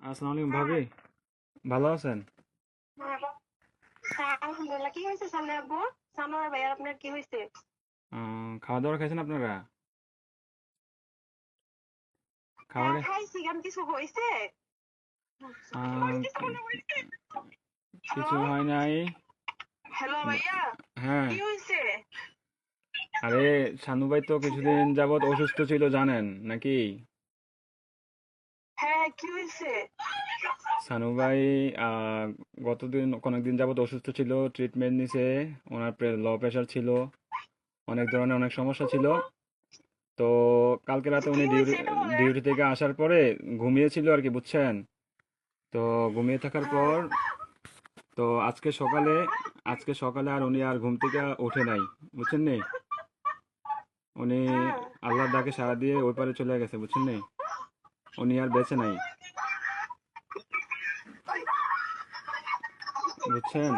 আসসালামু আলাইকুম ভাবি, ভালো আছেন? হ্যাঁ, আলহামদুলিল্লাহ। কি হয়েছে সামনে আব্বু? সানোয়ার ভাই আর আপনার কি হয়েছে? খাওয়া দাওয়া খাইছেন আপনারা? হ্যাঁ খাবারে খাইছি, কেন কিছু হয়েছে? কি- কিছু হয় নাই। হ্যালো ভাইয়া, হ্যাঁ, কি হয়েছে? আরে শানু ভাই তো কিছুদিন যাবত অসুস্থ ছিল জানেন নাকি? হ্যাঁ কি হয়েছে? শানু ভাই আহ, অনেকদিন যাবত অসুস্থ ছিল, ট্রিটমেন্ট নিছে। ওনার লো প্রেশার ছিল, অনেক ধরনের অনেক সমস্যা ছিল। তো কালকে রাতে কি উনি হয়েছে এটা বলেন। ডিউটি থেকে আসার পরে ঘুমিয়েছিল আর কি, বুঝছেন? তো ঘুমিয়ে থাকার হ্যাঁ। পর তো আজকে সকালে আর উনি আর ঘুম থেকে ওঠে নাই, বুঝছেন নি? উনি হ্যাঁ। আল্লাহর ডাকে সাড়া দিয়ে ওই পারে চলে গেছে, বুঝছেন নি? উনি আর বেঁচে নাই, বুঝছেন?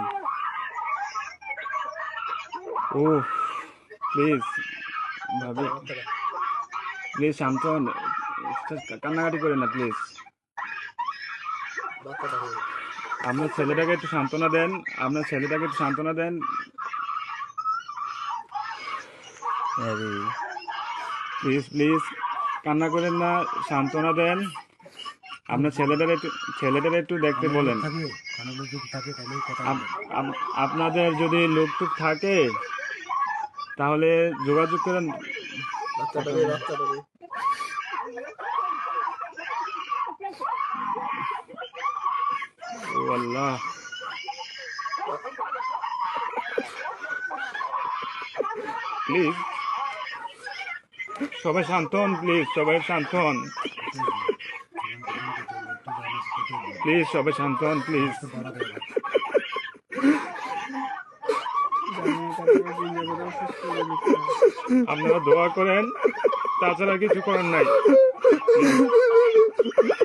ও, প্লিজ ভাবি, প্লিজ শান্ত হন। কান্নাকাটি করেন না প্লিজ। আপনার ছেলেটাকে একটু সান্ত্বনা দেন, আপনার ছেলেটাকে একটু সান্ত্বনা দেন। প্লিজ প্লিজ, কান্না করেন না, সান্ত্বনা দেন। আপনার ছেলেটার একটু দেখতে অনেক লোক বলেন। থাকে, অনেক লোক যদি থাকে তাহলে কথা আপ- বলবেন। আপনাদের যদি লোকটুক থাকে তাহলে যোগাযোগ করেন। ও আল্লাহ, প্লিজ সবাই শান্ত হন, প্লিজ সবাই শান্ত হন, কেটে যাবে, যখন তখন কেটে যাবে, একটু জানিস কেটে যাবে। প্লিজ সবাই শান্ত হন, প্লিজ। আওয়াজ তো বাড়া দেবে না। আপনারা দোয়া করেন, তাছাড়া কিছু করার নাই। প্লিজ